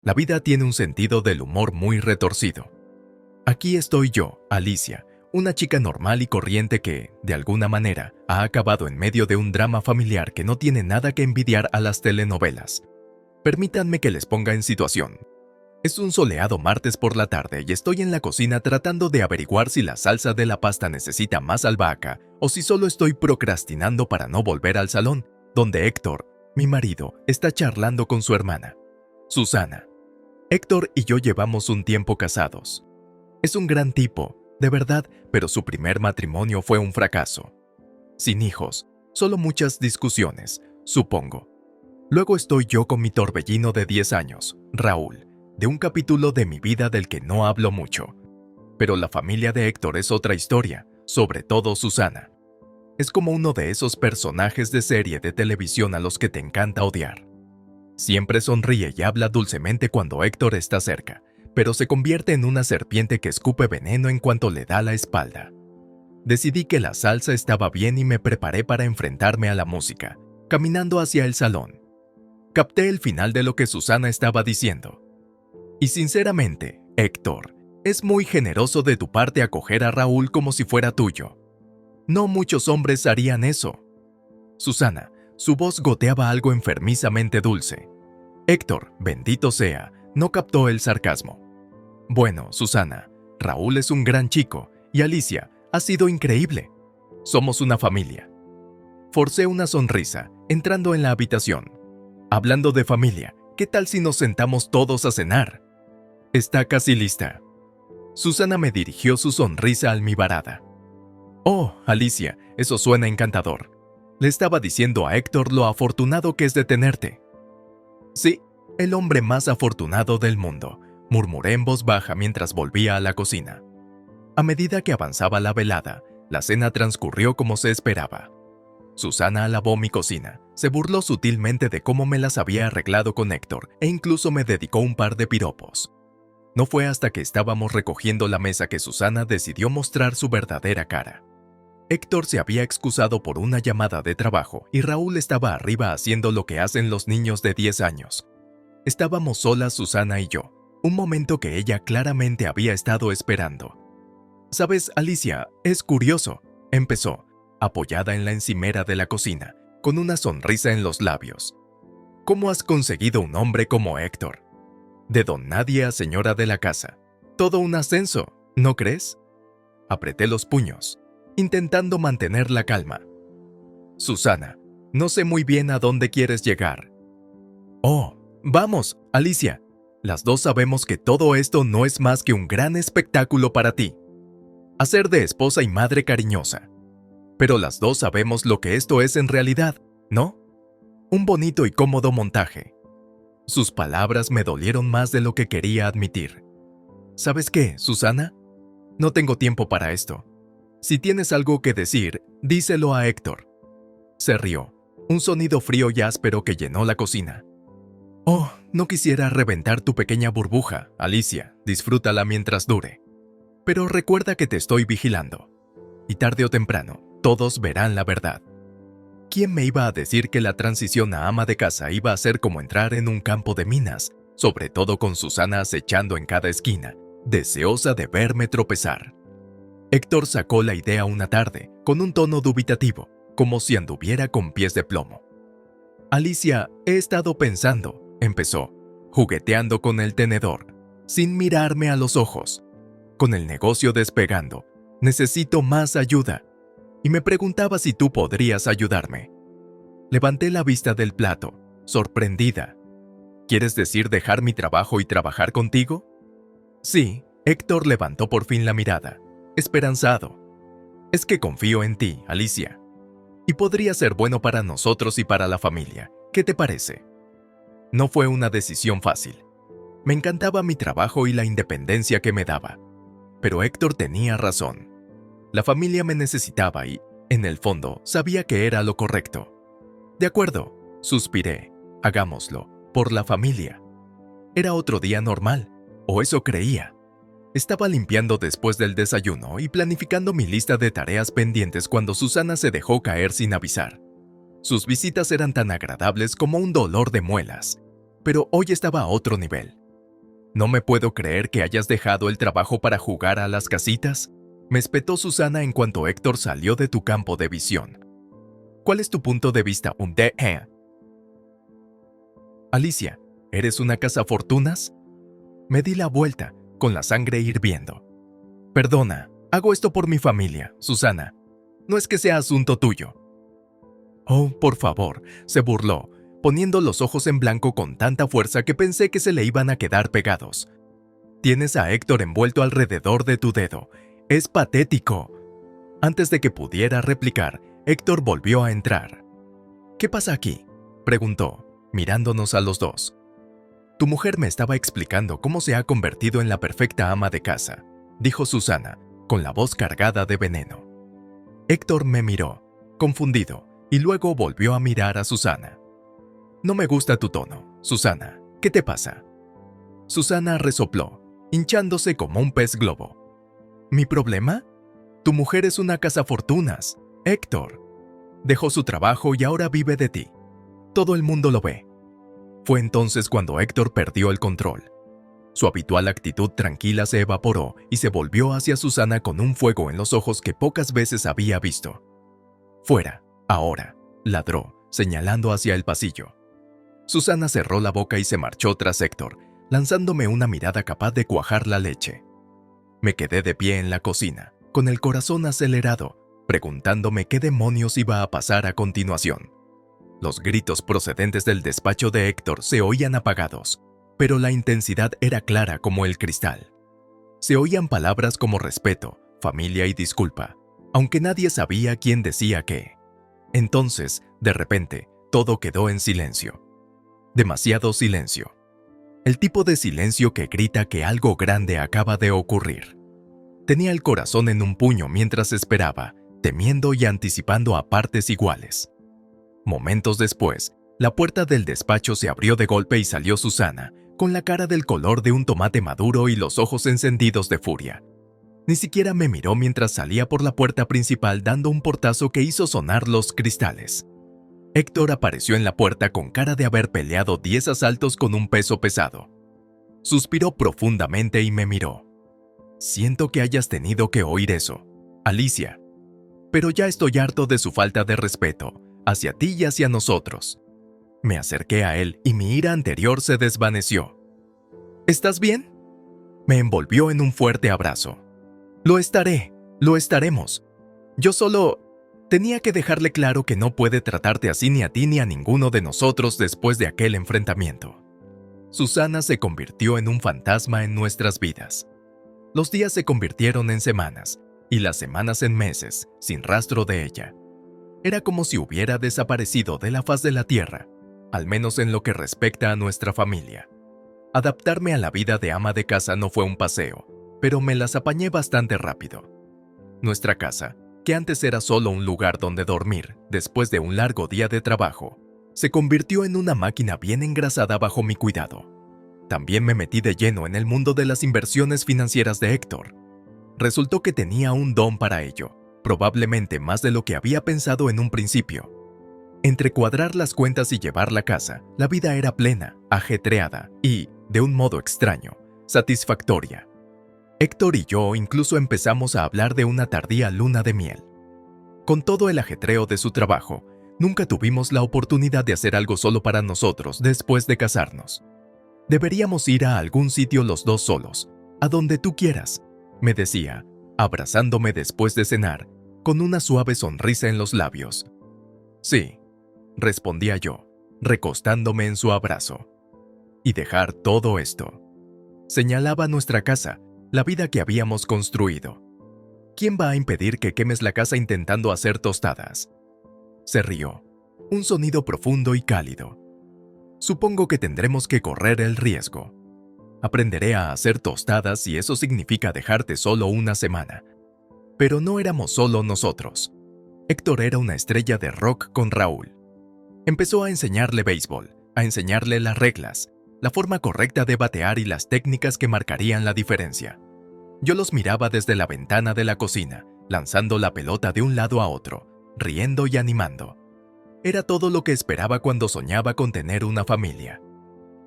La vida tiene un sentido del humor muy retorcido. Aquí estoy yo, Alicia, una chica normal y corriente que, de alguna manera, ha acabado en medio de un drama familiar que no tiene nada que envidiar a las telenovelas. Permítanme que les ponga en situación. Es un soleado martes por la tarde y estoy en la cocina tratando de averiguar si la salsa de la pasta necesita más albahaca o si solo estoy procrastinando para no volver al salón, donde Héctor, mi marido, está charlando con su hermana, Susana. Héctor y yo llevamos un tiempo casados. Es un gran tipo, de verdad, pero su primer matrimonio fue un fracaso. Sin hijos, solo muchas discusiones, supongo. Luego estoy yo con mi torbellino de 10 años, Raúl, de un capítulo de mi vida del que no hablo mucho. Pero la familia de Héctor es otra historia, sobre todo Susana. Es como uno de esos personajes de serie de televisión a los que te encanta odiar. Siempre sonríe y habla dulcemente cuando Héctor está cerca, pero se convierte en una serpiente que escupe veneno en cuanto le da la espalda. Decidí que la salsa estaba bien y me preparé para enfrentarme a la música, caminando hacia el salón. Capté el final de lo que Susana estaba diciendo. Y sinceramente, Héctor, es muy generoso de tu parte acoger a Raúl como si fuera tuyo. No muchos hombres harían eso. Susana, su voz goteaba algo enfermizamente dulce. Héctor, bendito sea, no captó el sarcasmo. Bueno, Susana, Raúl es un gran chico y Alicia ha sido increíble. Somos una familia. Forcé una sonrisa, entrando en la habitación. Hablando de familia, ¿qué tal si nos sentamos todos a cenar? Está casi lista. Susana me dirigió su sonrisa almibarada. Oh, Alicia, eso suena encantador. Le estaba diciendo a Héctor lo afortunado que es de tenerte. Sí, el hombre más afortunado del mundo, murmuré en voz baja mientras volvía a la cocina. A medida que avanzaba la velada, la cena transcurrió como se esperaba. Susana alabó mi cocina, se burló sutilmente de cómo me las había arreglado con Héctor e incluso me dedicó un par de piropos. No fue hasta que estábamos recogiendo la mesa que Susana decidió mostrar su verdadera cara. Héctor se había excusado por una llamada de trabajo y Raúl estaba arriba haciendo lo que hacen los niños de 10 años. Estábamos solas Susana y yo, un momento que ella claramente había estado esperando. «¿Sabes, Alicia? Es curioso», empezó, apoyada en la encimera de la cocina, con una sonrisa en los labios. «¿Cómo has conseguido un hombre como Héctor? De don nadie a señora de la casa. Todo un ascenso, ¿no crees?» Apreté los puños, intentando mantener la calma. «Susana, no sé muy bien a dónde quieres llegar». «Oh, vamos, Alicia. Las dos sabemos que todo esto no es más que un gran espectáculo para ti. Hacer de esposa y madre cariñosa. Pero las dos sabemos lo que esto es en realidad, ¿no? Un bonito y cómodo montaje». Sus palabras me dolieron más de lo que quería admitir. «¿Sabes qué, Susana? No tengo tiempo para esto. Si tienes algo que decir, díselo a Héctor». Se rió, un sonido frío y áspero que llenó la cocina. «Oh, no quisiera reventar tu pequeña burbuja, Alicia, disfrútala mientras dure. Pero recuerda que te estoy vigilando. Y tarde o temprano, todos verán la verdad». ¿Quién me iba a decir que la transición a ama de casa iba a ser como entrar en un campo de minas, sobre todo con Susana acechando en cada esquina, deseosa de verme tropezar? Héctor sacó la idea una tarde, con un tono dubitativo, como si anduviera con pies de plomo. «Alicia, he estado pensando», empezó, jugueteando con el tenedor, sin mirarme a los ojos. «Con el negocio despegando, necesito más ayuda. Y me preguntaba si tú podrías ayudarme». Levanté la vista del plato, sorprendida. «¿Quieres decir dejar mi trabajo y trabajar contigo?» «Sí», Héctor levantó por fin la mirada, esperanzado. «Es que confío en ti, Alicia. Y podría ser bueno para nosotros y para la familia. ¿Qué te parece?» No fue una decisión fácil. Me encantaba mi trabajo y la independencia que me daba. Pero Héctor tenía razón. La familia me necesitaba y, en el fondo, sabía que era lo correcto. «De acuerdo», suspiré, «hagámoslo, por la familia». Era otro día normal, o eso creía. Estaba limpiando después del desayuno y planificando mi lista de tareas pendientes cuando Susana se dejó caer sin avisar. Sus visitas eran tan agradables como un dolor de muelas, pero hoy estaba a otro nivel. No me puedo creer que hayas dejado el trabajo para jugar a las casitas, me espetó Susana en cuanto Héctor salió de tu campo de visión. ¿Cuál es tu punto de vista? Alicia, ¿eres una cazafortunas? Me di la vuelta, con la sangre hirviendo. Perdona, hago esto por mi familia, Susana. No es que sea asunto tuyo. Oh, por favor, se burló, poniendo los ojos en blanco con tanta fuerza que pensé que se le iban a quedar pegados. Tienes a Héctor envuelto alrededor de tu dedo. Es patético. Antes de que pudiera replicar, Héctor volvió a entrar. ¿Qué pasa aquí?, preguntó, mirándonos a los dos. Tu mujer me estaba explicando cómo se ha convertido en la perfecta ama de casa, dijo Susana, con la voz cargada de veneno. Héctor me miró, confundido, y luego volvió a mirar a Susana. No me gusta tu tono, Susana. ¿Qué te pasa? Susana resopló, hinchándose como un pez globo. ¿Mi problema? Tu mujer es una cazafortunas, Héctor. Dejó su trabajo y ahora vive de ti. Todo el mundo lo ve. Fue entonces cuando Héctor perdió el control. Su habitual actitud tranquila se evaporó y se volvió hacia Susana con un fuego en los ojos que pocas veces había visto. Fuera, ahora, ladró, señalando hacia el pasillo. Susana cerró la boca y se marchó tras Héctor, lanzándome una mirada capaz de cuajar la leche. Me quedé de pie en la cocina, con el corazón acelerado, preguntándome qué demonios iba a pasar a continuación. Los gritos procedentes del despacho de Héctor se oían apagados, pero la intensidad era clara como el cristal. Se oían palabras como respeto, familia y disculpa, aunque nadie sabía quién decía qué. Entonces, de repente, todo quedó en silencio. Demasiado silencio. El tipo de silencio que grita que algo grande acaba de ocurrir. Tenía el corazón en un puño mientras esperaba, temiendo y anticipando a partes iguales. Momentos después, la puerta del despacho se abrió de golpe y salió Susana, con la cara del color de un tomate maduro y los ojos encendidos de furia. Ni siquiera me miró mientras salía por la puerta principal dando un portazo que hizo sonar los cristales. Héctor apareció en la puerta con cara de haber peleado 10 asaltos con un peso pesado. Suspiró profundamente y me miró. Siento que hayas tenido que oír eso, Alicia. Pero ya estoy harto de su falta de respeto, hacia ti y hacia nosotros. Me acerqué a él y mi ira anterior se desvaneció. ¿Estás bien? Me envolvió en un fuerte abrazo. Lo estaré, lo estaremos. Yo solo tenía que dejarle claro que no puede tratarte así ni a ti ni a ninguno de nosotros después de aquel enfrentamiento. Susana se convirtió en un fantasma en nuestras vidas. Los días se convirtieron en semanas y las semanas en meses, sin rastro de ella. Era como si hubiera desaparecido de la faz de la tierra, al menos en lo que respecta a nuestra familia. Adaptarme a la vida de ama de casa no fue un paseo, pero me las apañé bastante rápido. Nuestra casa, que antes era solo un lugar donde dormir después de un largo día de trabajo, se convirtió en una máquina bien engrasada bajo mi cuidado. También me metí de lleno en el mundo de las inversiones financieras de Héctor. Resultó que tenía un don para ello, probablemente más de lo que había pensado en un principio. Entre cuadrar las cuentas y llevar la casa, la vida era plena, ajetreada y, de un modo extraño, satisfactoria. Héctor y yo incluso empezamos a hablar de una tardía luna de miel. Con todo el ajetreo de su trabajo, nunca tuvimos la oportunidad de hacer algo solo para nosotros después de casarnos. Deberíamos ir a algún sitio los dos solos, a donde tú quieras, me decía, abrazándome después de cenar, con una suave sonrisa en los labios. Sí, respondía yo, recostándome en su abrazo. Y dejar todo esto. Señalaba nuestra casa, la vida que habíamos construido. ¿Quién va a impedir que quemes la casa intentando hacer tostadas? Se rió, un sonido profundo y cálido. Supongo que tendremos que correr el riesgo. Aprenderé a hacer tostadas si eso significa dejarte solo una semana. Pero no éramos solo nosotros. Héctor era una estrella de rock con Raúl. Empezó a enseñarle béisbol, a enseñarle las reglas, la forma correcta de batear y las técnicas que marcarían la diferencia. Yo los miraba desde la ventana de la cocina, lanzando la pelota de un lado a otro, riendo y animando. Era todo lo que esperaba cuando soñaba con tener una familia.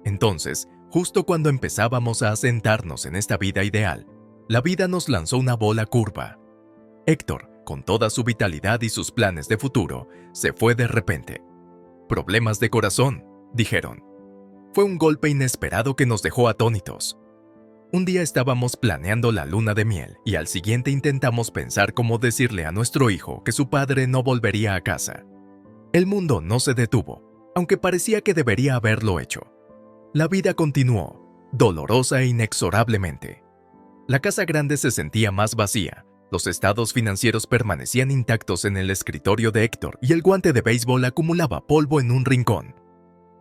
Entonces, Justo cuando empezábamos a asentarnos en esta vida ideal, la vida nos lanzó una bola curva. Héctor, con toda su vitalidad y sus planes de futuro, se fue de repente. Problemas de corazón, dijeron. Fue un golpe inesperado que nos dejó atónitos. Un día estábamos planeando la luna de miel y al siguiente intentamos pensar cómo decirle a nuestro hijo que su padre no volvería a casa. El mundo no se detuvo, aunque parecía que debería haberlo hecho. La vida continuó, dolorosa e inexorablemente. La casa grande se sentía más vacía, los estados financieros permanecían intactos en el escritorio de Héctor y el guante de béisbol acumulaba polvo en un rincón.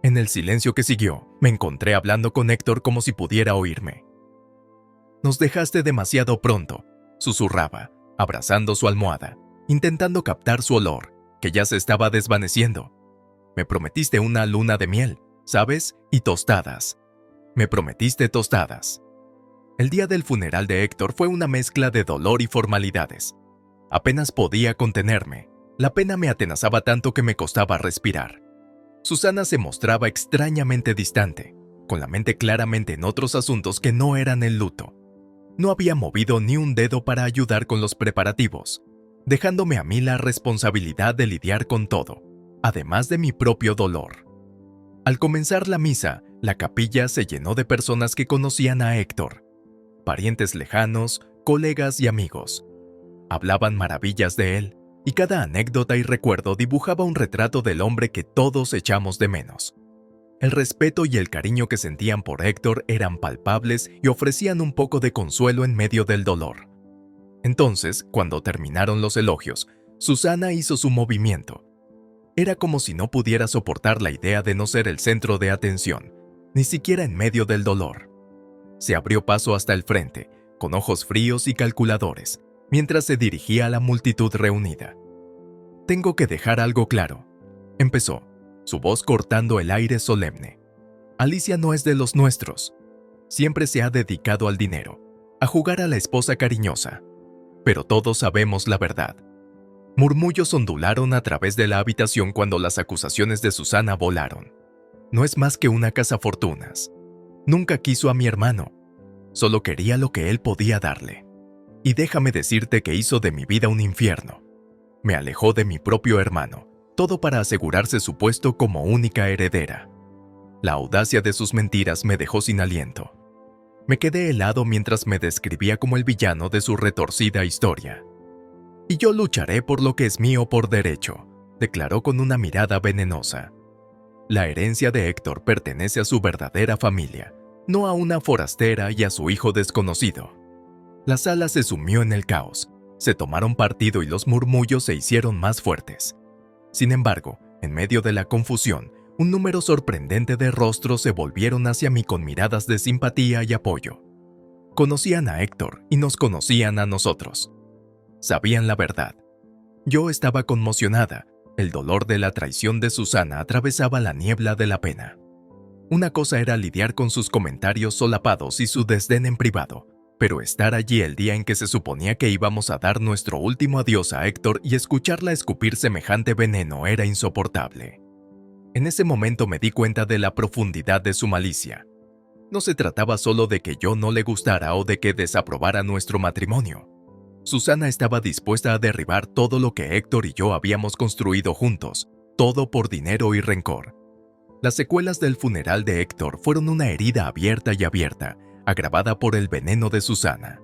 En el silencio que siguió, me encontré hablando con Héctor como si pudiera oírme. «Nos dejaste demasiado pronto», susurraba, abrazando su almohada, intentando captar su olor, que ya se estaba desvaneciendo. «Me prometiste una luna de miel, ¿sabes? Y tostadas. Me prometiste tostadas». El día del funeral de Héctor fue una mezcla de dolor y formalidades. Apenas podía contenerme. La pena me atenazaba tanto que me costaba respirar. Susana se mostraba extrañamente distante, con la mente claramente en otros asuntos que no eran el luto. No había movido ni un dedo para ayudar con los preparativos, dejándome a mí la responsabilidad de lidiar con todo, además de mi propio dolor. Al comenzar la misa, la capilla se llenó de personas que conocían a Héctor, parientes lejanos, colegas y amigos. Hablaban maravillas de él, y cada anécdota y recuerdo dibujaba un retrato del hombre que todos echamos de menos. El respeto y el cariño que sentían por Héctor eran palpables y ofrecían un poco de consuelo en medio del dolor. Entonces, cuando terminaron los elogios, Susana hizo su movimiento. Era como si no pudiera soportar la idea de no ser el centro de atención, ni siquiera en medio del dolor. Se abrió paso hasta el frente, con ojos fríos y calculadores, mientras se dirigía a la multitud reunida. «Tengo que dejar algo claro», empezó, su voz cortando el aire solemne. «Alicia no es de los nuestros. Siempre se ha dedicado al dinero, a jugar a la esposa cariñosa. Pero todos sabemos la verdad». Murmullos ondularon a través de la habitación cuando las acusaciones de Susana volaron. «No es más que una cazafortunas. Nunca quiso a mi hermano. Solo quería lo que él podía darle. Y déjame decirte que hizo de mi vida un infierno. Me alejó de mi propio hermano, todo para asegurarse su puesto como única heredera. La audacia de sus mentiras me dejó sin aliento. Me quedé helado mientras me describía como el villano de su retorcida historia. Y yo lucharé por lo que es mío por derecho», declaró con una mirada venenosa. La herencia de Héctor pertenece a su verdadera familia, no a una forastera y a su hijo desconocido. La sala se sumió en el caos, se tomaron partido y los murmullos se hicieron más fuertes. Sin embargo, en medio de la confusión, un número sorprendente de rostros se volvieron hacia mí con miradas de simpatía y apoyo. Conocían a Héctor y nos conocían a nosotros. Sabían la verdad. Yo estaba conmocionada. El dolor de la traición de Susana atravesaba la niebla de la pena. Una cosa era lidiar con sus comentarios solapados y su desdén en privado, pero estar allí el día en que se suponía que íbamos a dar nuestro último adiós a Héctor y escucharla escupir semejante veneno era insoportable. En ese momento me di cuenta de la profundidad de su malicia. No se trataba solo de que yo no le gustara o de que desaprobara nuestro matrimonio. Susana estaba dispuesta a derribar todo lo que Héctor y yo habíamos construido juntos, todo por dinero y rencor. Las secuelas del funeral de Héctor fueron una herida abierta, agravada por el veneno de Susana.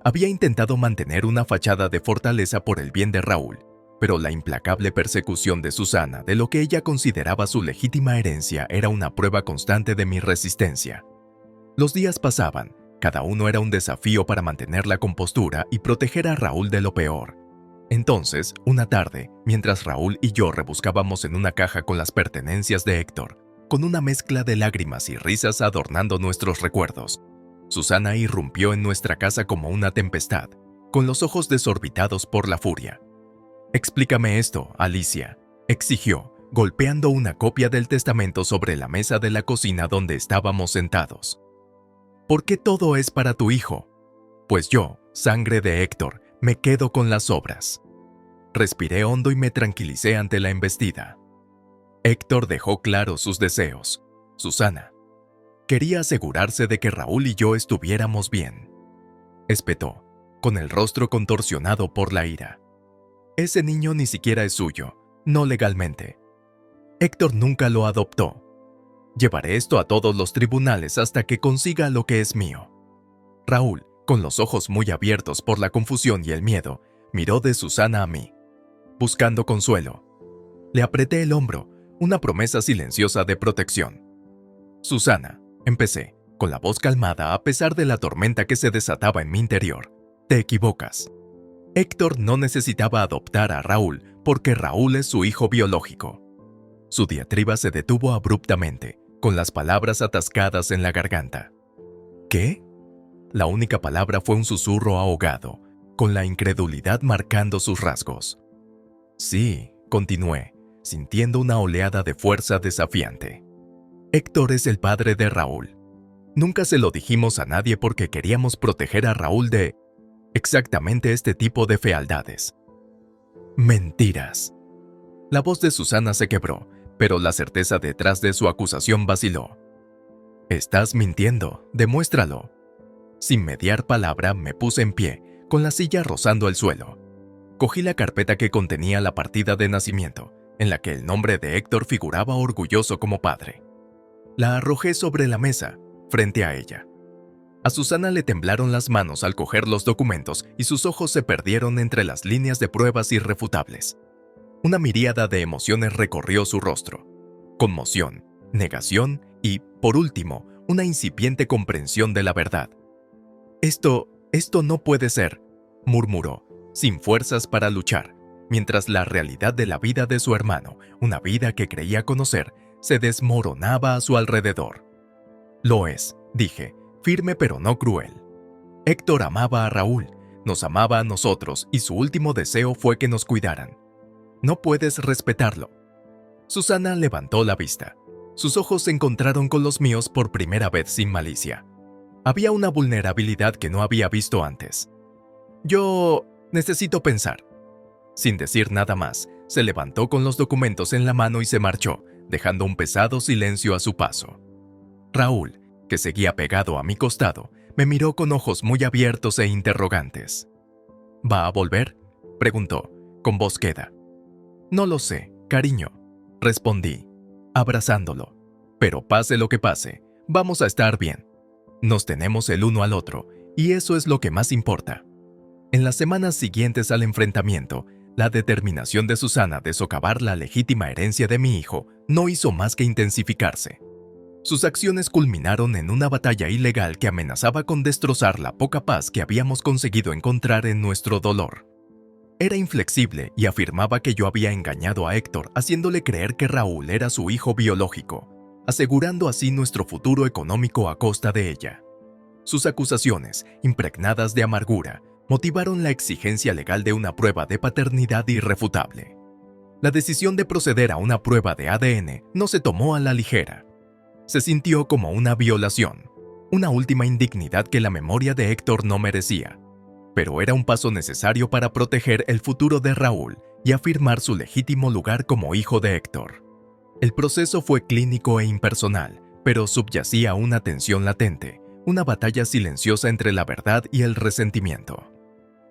Había intentado mantener una fachada de fortaleza por el bien de Raúl, pero la implacable persecución de Susana de lo que ella consideraba su legítima herencia era una prueba constante de mi resistencia. Los días pasaban, cada uno era un desafío para mantener la compostura y proteger a Raúl de lo peor. Entonces, una tarde, mientras Raúl y yo rebuscábamos en una caja con las pertenencias de Héctor, con una mezcla de lágrimas y risas adornando nuestros recuerdos, Susana irrumpió en nuestra casa como una tempestad, con los ojos desorbitados por la furia. «Explícame esto, Alicia», exigió, golpeando una copia del testamento sobre la mesa de la cocina donde estábamos sentados. «¿Por qué todo es para tu hijo? Pues yo, sangre de Héctor, me quedo con las obras». Respiré hondo y me tranquilicé ante la embestida. Héctor dejó claros sus deseos. Susana, Quería asegurarse de que Raúl y yo estuviéramos bien. Espetó, con el rostro contorsionado por la ira. Ese niño ni siquiera es suyo, no legalmente. Héctor nunca lo adoptó. Llevaré esto a todos los tribunales hasta que consiga lo que es mío. Raúl, con los ojos muy abiertos por la confusión y el miedo, miró de Susana a mí, buscando consuelo. Le apreté el hombro, una promesa silenciosa de protección. Susana, empecé, con la voz calmada a pesar de la tormenta que se desataba en mi interior. Te equivocas. Héctor no necesitaba adoptar a Raúl porque Raúl es su hijo biológico. Su diatriba se detuvo abruptamente, con las palabras atascadas en la garganta. ¿Qué? La única palabra fue un susurro ahogado, con la incredulidad marcando sus rasgos. Sí, continué, sintiendo una oleada de fuerza desafiante. Héctor es el padre de Raúl. Nunca se lo dijimos a nadie porque queríamos proteger a Raúl de exactamente este tipo de fealdades. Mentiras. La voz de Susana se quebró, pero la certeza detrás de su acusación vaciló. Estás mintiendo, demuéstralo. Sin mediar palabra, me puse en pie, con la silla rozando el suelo. Cogí la carpeta que contenía la partida de nacimiento, en la que el nombre de Héctor figuraba orgulloso como padre. La arrojé sobre la mesa, frente a ella. A Susana le temblaron las manos al coger los documentos y sus ojos se perdieron entre las líneas de pruebas irrefutables. Una miríada de emociones recorrió su rostro. Conmoción, negación y, por último, una incipiente comprensión de la verdad. Esto no puede ser, murmuró, sin fuerzas para luchar, mientras la realidad de la vida de su hermano, una vida que creía conocer, se desmoronaba a su alrededor. Lo es, dije, firme pero no cruel. Héctor amaba a Raúl, nos amaba a nosotros y su último deseo fue que nos cuidaran. No puedes respetarlo. Susana levantó la vista. Sus ojos se encontraron con los míos por primera vez sin malicia. Había una vulnerabilidad que no había visto antes. Yo necesito pensar. Sin decir nada más, se levantó con los documentos en la mano y se marchó, dejando un pesado silencio a su paso. Raúl, que seguía pegado a mi costado, me miró con ojos muy abiertos e interrogantes. ¿Va a volver?, preguntó, con voz queda. No lo sé, cariño, respondí, abrazándolo. Pero pase lo que pase, vamos a estar bien. Nos tenemos el uno al otro, y eso es lo que más importa. En las semanas siguientes al enfrentamiento, la determinación de Susana de socavar la legítima herencia de mi hijo no hizo más que intensificarse. Sus acciones culminaron en una batalla ilegal que amenazaba con destrozar la poca paz que habíamos conseguido encontrar en nuestro dolor. Era inflexible y afirmaba que yo había engañado a Héctor haciéndole creer que Raúl era su hijo biológico, asegurando así nuestro futuro económico a costa de ella. Sus acusaciones, impregnadas de amargura, motivaron la exigencia legal de una prueba de paternidad irrefutable. La decisión de proceder a una prueba de ADN no se tomó a la ligera. Se sintió como una violación, una última indignidad que la memoria de Héctor no merecía. Pero era un paso necesario para proteger el futuro de Raúl y afirmar su legítimo lugar como hijo de Héctor. El proceso fue clínico e impersonal, pero subyacía una tensión latente, una batalla silenciosa entre la verdad y el resentimiento.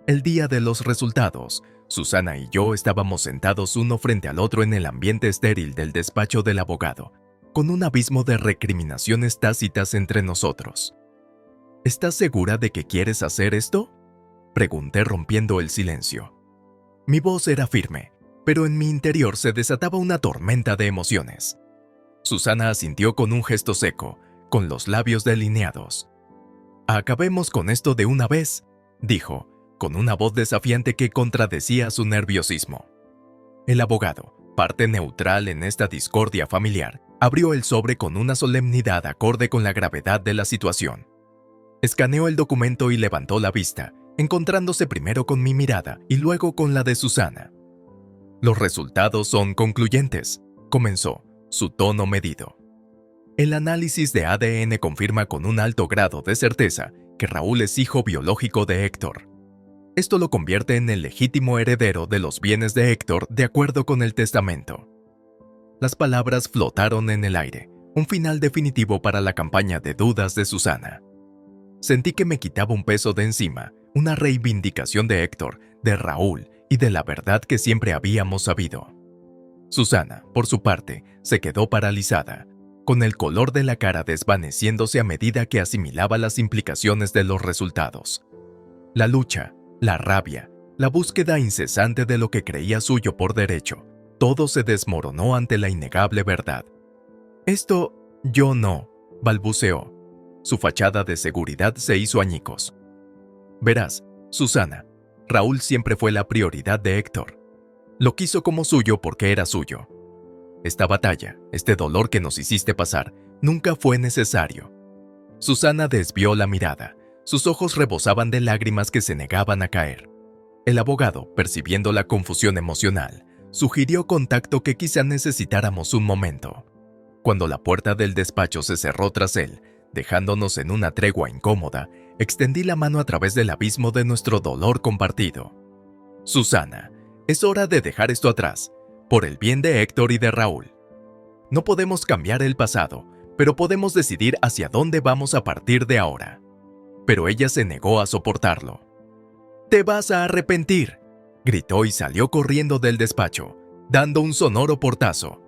El día de los resultados, Susana y yo estábamos sentados uno frente al otro en el ambiente estéril del despacho del abogado, con un abismo de recriminaciones tácitas entre nosotros. ¿Estás segura de que quieres hacer esto?, pregunté rompiendo el silencio. Mi voz era firme, pero en mi interior se desataba una tormenta de emociones. Susana asintió con un gesto seco, con los labios delineados. «Acabemos con esto de una vez», dijo, con una voz desafiante que contradecía su nerviosismo. El abogado, parte neutral en esta discordia familiar, abrió el sobre con una solemnidad acorde con la gravedad de la situación. Escaneó el documento y levantó la vista, encontrándose primero con mi mirada y luego con la de Susana. «Los resultados son concluyentes», comenzó, su tono medido. «El análisis de ADN confirma con un alto grado de certeza que Raúl es hijo biológico de Héctor. Esto lo convierte en el legítimo heredero de los bienes de Héctor de acuerdo con el testamento». Las palabras flotaron en el aire, Un final definitivo para la campaña de dudas de Susana. Sentí que me quitaba un peso de encima, una reivindicación de Héctor, de Raúl y de la verdad que siempre habíamos sabido. Susana, por su parte, se quedó paralizada, con el color de la cara desvaneciéndose a medida que asimilaba las implicaciones de los resultados. La lucha, la rabia, la búsqueda incesante de lo que creía suyo por derecho, todo se desmoronó ante la innegable verdad. Esto, yo no, balbuceó. Su fachada de seguridad se hizo añicos. Verás, Susana, Raúl siempre fue la prioridad de Héctor. Lo quiso como suyo porque era suyo. Esta batalla, este dolor que nos hiciste pasar, nunca fue necesario. Susana desvió la mirada. Sus ojos rebosaban de lágrimas que se negaban a caer. El abogado, percibiendo la confusión emocional, sugirió con tacto que quizá necesitáramos un momento. Cuando la puerta del despacho se cerró tras él, dejándonos en una tregua incómoda, extendí la mano a través del abismo de nuestro dolor compartido. Susana, es hora de dejar esto atrás, por el bien de Héctor y de Raúl. No podemos cambiar el pasado, pero podemos decidir hacia dónde vamos a partir de ahora. Pero ella se negó a soportarlo. «¡Te vas a arrepentir!», gritó y salió corriendo del despacho, dando un sonoro portazo.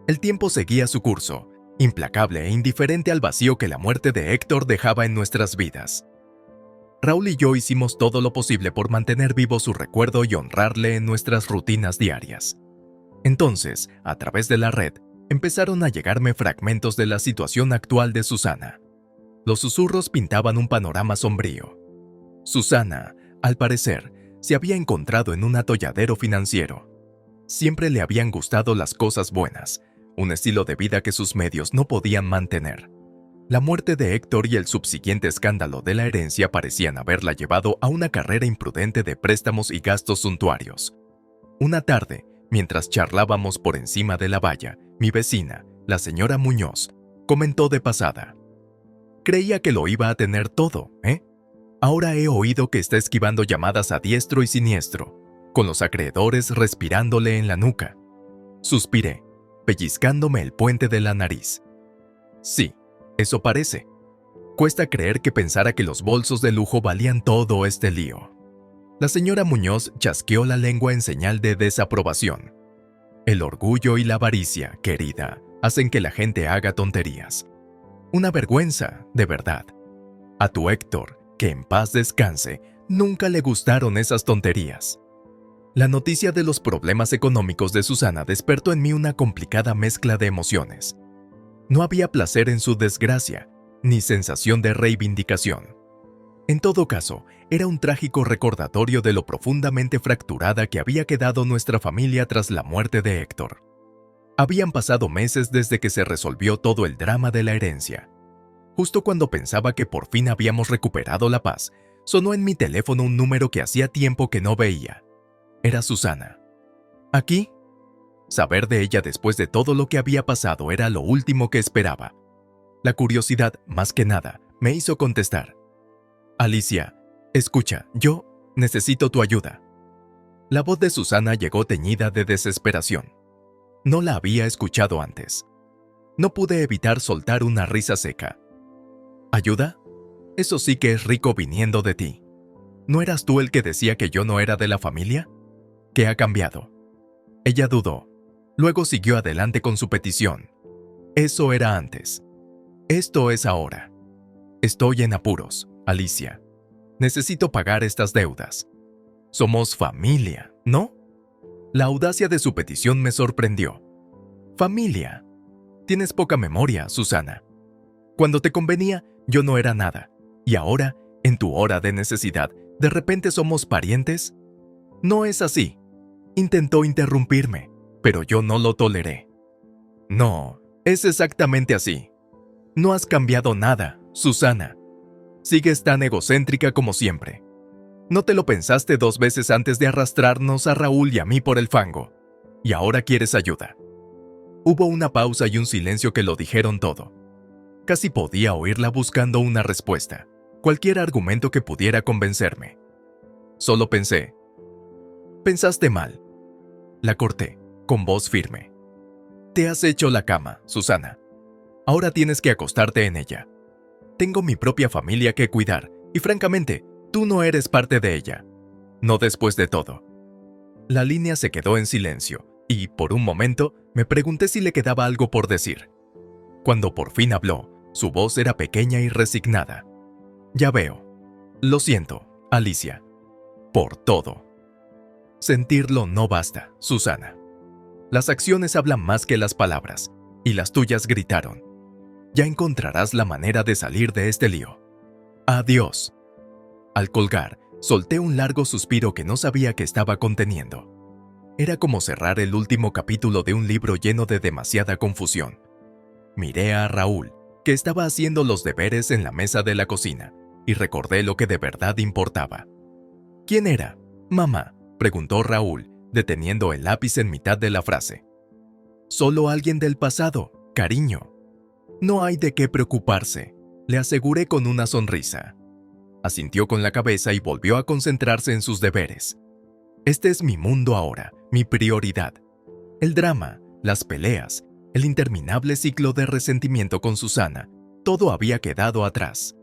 El tiempo seguía su curso, implacable e indiferente al vacío que la muerte de Héctor dejaba en nuestras vidas. Raúl y yo hicimos todo lo posible por mantener vivo su recuerdo y honrarle en nuestras rutinas diarias. Entonces, a través de la red, empezaron a llegarme fragmentos de la situación actual de Susana. Los susurros pintaban un panorama sombrío. Susana, al parecer, se había encontrado en un atolladero financiero. Siempre le habían gustado las cosas buenas, un estilo de vida que sus medios no podían mantener. La muerte de Héctor y el subsiguiente escándalo de la herencia parecían haberla llevado a una carrera imprudente de préstamos y gastos suntuarios. Una tarde, mientras charlábamos por encima de la valla, mi vecina, la señora Muñoz, comentó de pasada: «Creía que lo iba a tener todo, ¿eh? Ahora he oído que está esquivando llamadas a diestro y siniestro, con los acreedores respirándole en la nuca». Suspiré, pellizcándome el puente de la nariz. Sí, eso parece. Cuesta creer que pensara que los bolsos de lujo valían todo este lío. La señora Muñoz chasqueó la lengua en señal de desaprobación. El orgullo y la avaricia, querida, hacen que la gente haga tonterías. Una vergüenza, de verdad. A tu Héctor, que en paz descanse, nunca le gustaron esas tonterías. La noticia de los problemas económicos de Susana despertó en mí una complicada mezcla de emociones. No había placer en su desgracia, ni sensación de reivindicación. En todo caso, era un trágico recordatorio de lo profundamente fracturada que había quedado nuestra familia tras la muerte de Héctor. Habían pasado meses desde que se resolvió todo el drama de la herencia. Justo cuando pensaba que por fin habíamos recuperado la paz, sonó en mi teléfono un número que hacía tiempo que no veía. Era Susana. ¿Aquí? Saber de ella después de todo lo que había pasado era lo último que esperaba. La curiosidad, más que nada, me hizo contestar. «Alicia, escucha, yo necesito tu ayuda». La voz de Susana llegó teñida de desesperación. No la había escuchado antes. No pude evitar soltar una risa seca. ¿Ayuda? Eso sí que es rico viniendo de ti. ¿No eras tú el que decía que yo no era de la familia? ¿Qué ha cambiado? Ella dudó. Luego siguió adelante con su petición. Eso era antes. Esto es ahora. Estoy en apuros, Alicia. Necesito pagar estas deudas. Somos familia, ¿no? La audacia de su petición me sorprendió. Familia. Tienes poca memoria, Susana. Cuando te convenía, yo no era nada. Y ahora, en tu hora de necesidad, ¿de repente somos parientes? No es así. Intentó interrumpirme, pero yo no lo toleré. No, es exactamente así. No has cambiado nada, Susana. Sigues tan egocéntrica como siempre. No te lo pensaste 2 veces antes de arrastrarnos a Raúl y a mí por el fango. Y ahora quieres ayuda. Hubo una pausa y un silencio que lo dijeron todo. Casi podía oírla buscando una respuesta, cualquier argumento que pudiera convencerme. Solo pensé. Pensaste mal. La corté, con voz firme. Te has hecho la cama, Susana. Ahora tienes que acostarte en ella. Tengo mi propia familia que cuidar y francamente, tú no eres parte de ella. No después de todo. La línea se quedó en silencio y, por un momento, me pregunté si le quedaba algo por decir. Cuando por fin habló, su voz era pequeña y resignada. Ya veo. Lo siento, Alicia. Por todo. Sentirlo no basta, Susana. Las acciones hablan más que las palabras, y las tuyas gritaron. Ya encontrarás la manera de salir de este lío. Adiós. Al colgar, solté un largo suspiro que no sabía que estaba conteniendo. Era como cerrar el último capítulo de un libro lleno de demasiada confusión. Miré a Raúl, que estaba haciendo los deberes en la mesa de la cocina, y recordé lo que de verdad importaba. ¿Quién era? Mamá, preguntó Raúl, deteniendo el lápiz en mitad de la frase. Solo alguien del pasado, cariño. No hay de qué preocuparse, le aseguré con una sonrisa. Asintió con la cabeza y volvió a concentrarse en sus deberes. Este es mi mundo ahora, mi prioridad. El drama, las peleas, el interminable ciclo de resentimiento con Susana, todo había quedado atrás.